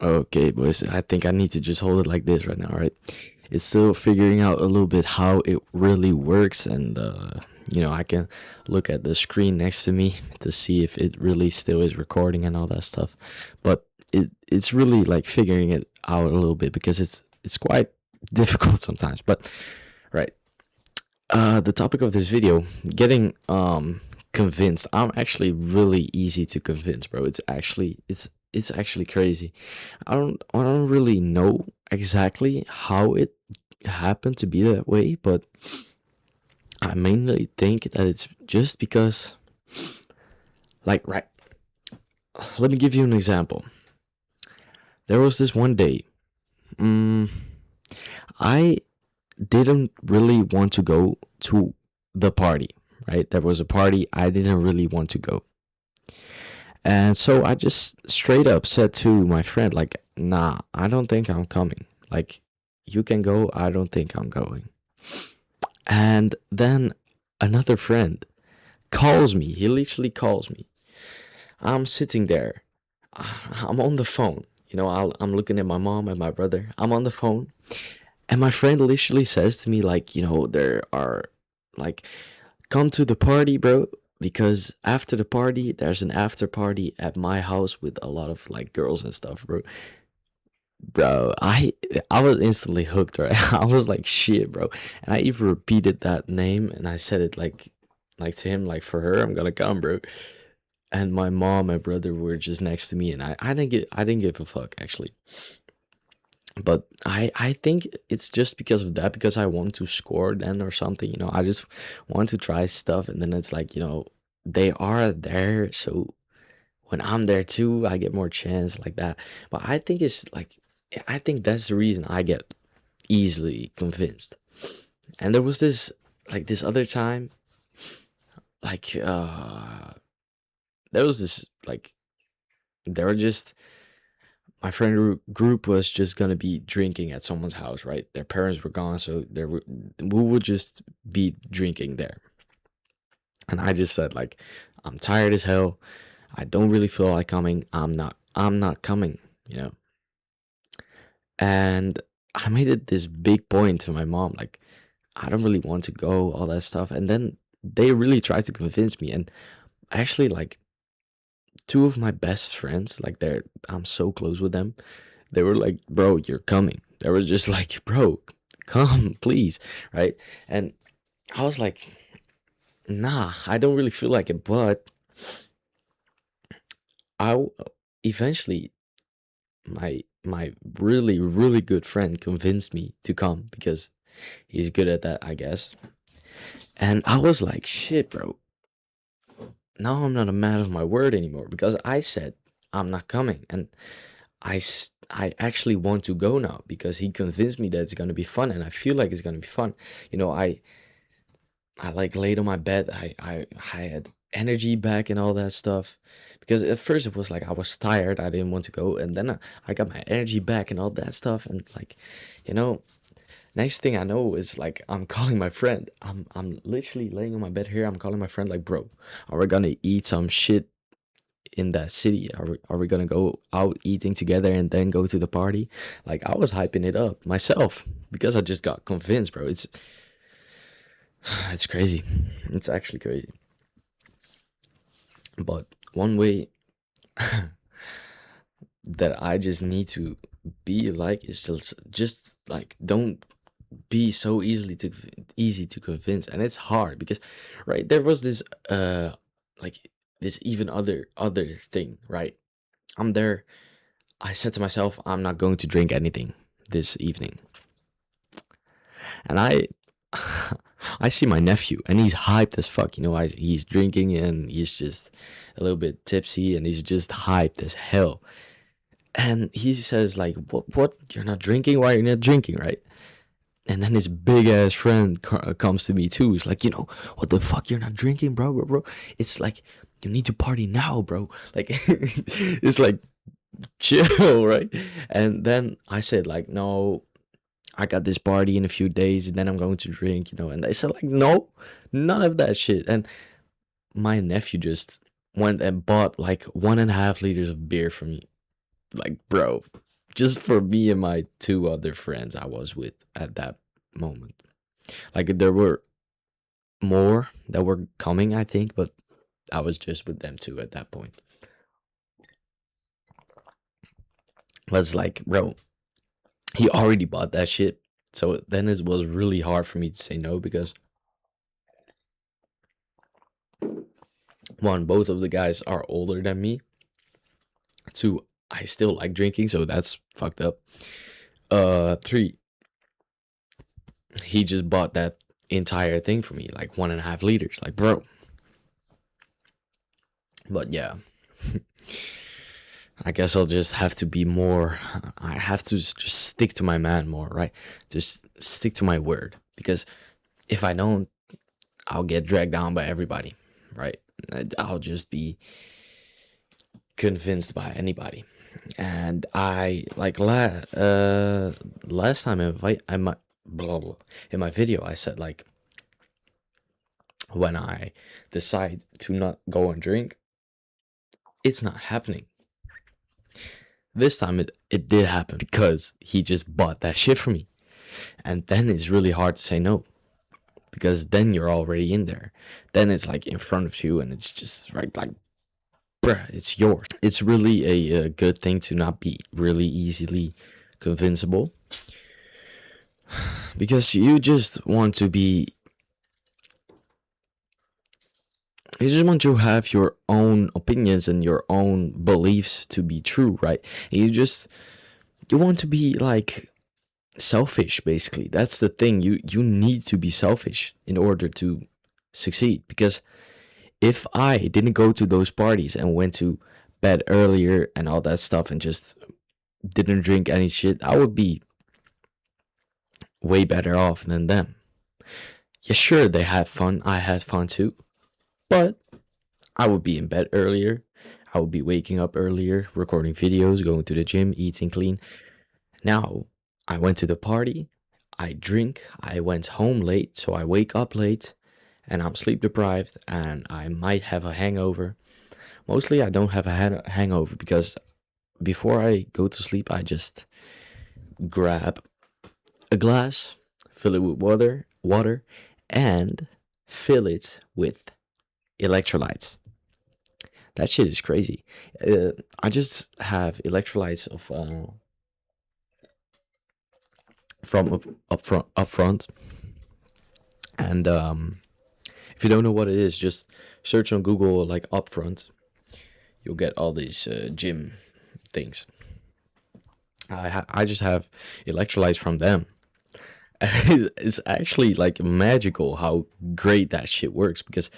Okay, boys. I think I need to just hold it like this right now, right? It's still figuring out a little bit how it really works, and I can look at the screen next to me to see if it really still is recording and all that stuff. But it's really like figuring it out a little bit because it's quite difficult sometimes. But right, the topic of this video, getting convinced. I'm actually really easy to convince, bro. It's actually crazy. I don't really know exactly how it happened to be that way, but I mainly think that it's just because, like, right. Let me give you an example. There was this one day. Mm, I didn't really want to go to the party. Right, there was a party I didn't really want to go. And so I just straight up said to my friend, like, nah, I don't think I'm coming. Like, you can go, I don't think I'm going. And then another friend calls me. He literally calls me. I'm sitting there. I'm on the phone. I'm looking at my mom and my brother. I'm on the phone. And my friend literally says to me, like, there are, like, come to the party, bro, because after the party there's an after party at my house with a lot of like girls and stuff, bro. I was instantly hooked, right? I was like, shit, bro. And I even repeated that name and I said it like to him, like, for her I'm gonna come, bro. And my mom and brother were just next to me, and I didn't give a fuck, actually. But I think it's just because of that, because I want to score then or something. I just want to try stuff, and then it's like, they are there, so when I'm there too, I get more chance like that. But I think it's like, I think that's the reason I get easily convinced. And there was this other time, like, there was this, like, they were just my friend group was just gonna be drinking at someone's house, right? Their parents were gone, so we would just be drinking there. And I just said, like, I'm tired as hell. I don't really feel like coming. I'm not coming, you know. And I made it this big point to my mom, like, I don't really want to go, all that stuff. And then they really tried to convince me. And actually, like, two of my best friends, like, I'm so close with them. They were like, bro, you're coming. They were just like, bro, come, please. Right. And I was like, nah, I don't really feel like it. But eventually, my really, really good friend convinced me to come because he's good at that, I guess. And I was like, shit, bro. Now I'm not a man of my word anymore because I said I'm not coming. And I actually want to go now because he convinced me that it's gonna be fun, and I feel like it's gonna be fun. You know, I like laid on my bed. I had energy back and all that stuff, because at first it was like I was tired. I didn't want to go, and then I got my energy back and all that stuff. And like, you know, next thing I know is like I'm calling my friend. I'm literally laying on my bed here. I'm calling my friend, like, bro, are we gonna eat some shit in that city? Are we gonna go out eating together and then go to the party? Like, I was hyping it up myself because I just got convinced, bro. It's crazy. It's actually crazy. But one way that I just need to be like is just like, don't be so easy to convince. And it's hard because, right, there was this like this even other thing, right? I'm there. I said to myself, I'm not going to drink anything this evening. And I see my nephew, and he's hyped as fuck. He's drinking, and he's just a little bit tipsy, and he's just hyped as hell. And he says, like, what? You're not drinking? Why are you not drinking, right? And then his big ass friend comes to me too. He's like, what the fuck? You're not drinking, bro. It's like, you need to party now, bro. Like, it's like, chill, right? And then I said, like, no, I got this party in a few days, and then I'm going to drink, And they said, like, no, none of that shit. And my nephew just went and bought like 1.5 liters of beer for me. Like, bro, just for me and my two other friends I was with at that moment. Like there were more that were coming, I think, but I was just with them two at that point. Was like, bro, he already bought that shit. So then it was really hard for me to say no because one, both of the guys are older than me. Two, I still like drinking, so that's fucked up. Three, he just bought that entire thing for me, like 1.5 liters. Like, bro. But yeah, I guess I'll just have to be more. I have to just stick to my man more, right? Just stick to my word because if I don't, I'll get dragged down by everybody, right? I'll just be convinced by anybody. And I like last time I might blah blah in my video I said like when I decide to not go and drink, it's not happening. This time it did happen because he just bought that shit for me. And then it's really hard to say no because then you're already in there. Then it's like in front of you and it's just right like, bruh, it's yours. It's really a good thing to not be really easily convincible because you just want to have your own opinions and your own beliefs to be true, right? And you want to be like selfish basically. That's the thing. You need to be selfish in order to succeed because if I didn't go to those parties and went to bed earlier and all that stuff and just didn't drink any shit, I would be way better off than them. Yeah, sure, they had fun. I had fun too. But I would be in bed earlier. I would be waking up earlier, recording videos, going to the gym, eating clean. Now, I went to the party, I drink, I went home late, so I wake up late, and I'm sleep deprived, and I might have a hangover. Mostly, I don't have a hangover because before I go to sleep, I just grab a glass, fill it with water, and fill it with electrolytes. That shit is crazy. I just have electrolytes of from up front, and if you don't know what it is, just search on Google like upfront. You'll get all these gym things. I just have electrolytes from them. It's actually like magical how great that shit works because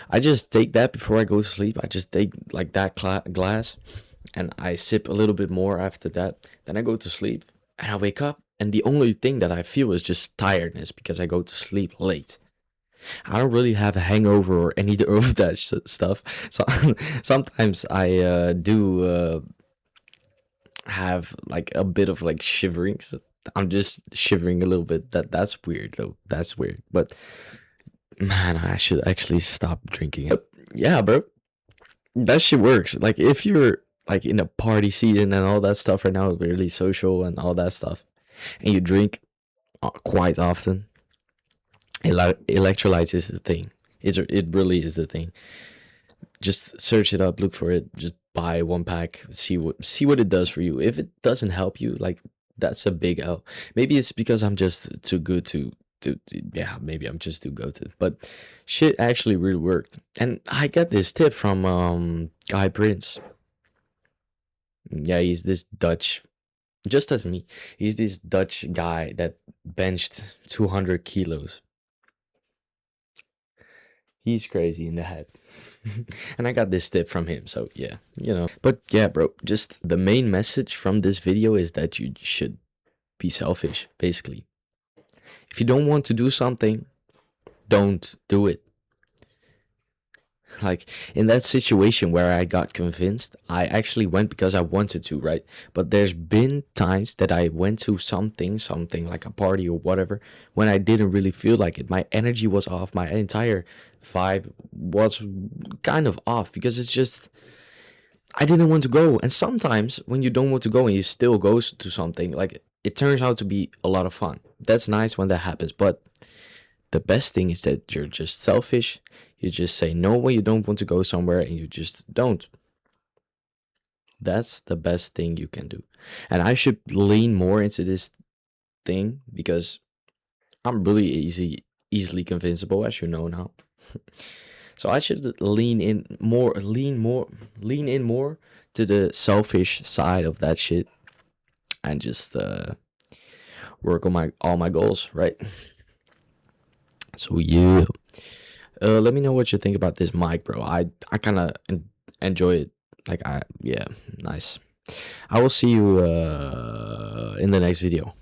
I just take that before I go to sleep. I just take like that glass and I sip a little bit more after that. Then I go to sleep and I wake up and the only thing that I feel is just tiredness because I go to sleep late. I don't really have a hangover or any of that stuff. So sometimes I do have like a bit of like shivering. So I'm just shivering a little bit. That's weird though. That's weird. But man, I should actually stop drinking. Yeah, bro. That shit works. Like if you're like in a party season and all that stuff right now, really social and all that stuff, and you drink quite often, electrolytes is the thing. It really is the thing. Just search it up, look for it, just buy one pack, see what it does for you. If it doesn't help you, like that's a big L. Maybe it's because I'm just too good yeah, maybe I'm just too goated. But shit actually really worked. And I got this tip from Guy Prince. Yeah, he's this Dutch, just as me. He's this Dutch guy that benched 200 kilos. He's crazy in the head. And I got this tip from him, so yeah, But yeah, bro, just the main message from this video is that you should be selfish, basically. If you don't want to do something, don't do it. Like in that situation where I got convinced, I actually went because I wanted to, right? But there's been times that I went to something like a party or whatever, when I didn't really feel like it. My energy was off, my entire vibe was kind of off because it's just I didn't want to go. And sometimes when you don't want to go and you still go to something, like it turns out to be a lot of fun. That's nice when that happens. But the best thing is that you're just selfish. You just say no when you don't want to go somewhere and you just don't. That's the best thing you can do. And I should lean more into this thing because I'm really easily convincible, as you know now. So I should lean in more to the selfish side of that shit and just work on my all my goals, right? So you let me know what you think about this mic, bro. I kind of enjoy it. Like I yeah, nice. I will see you in the next video.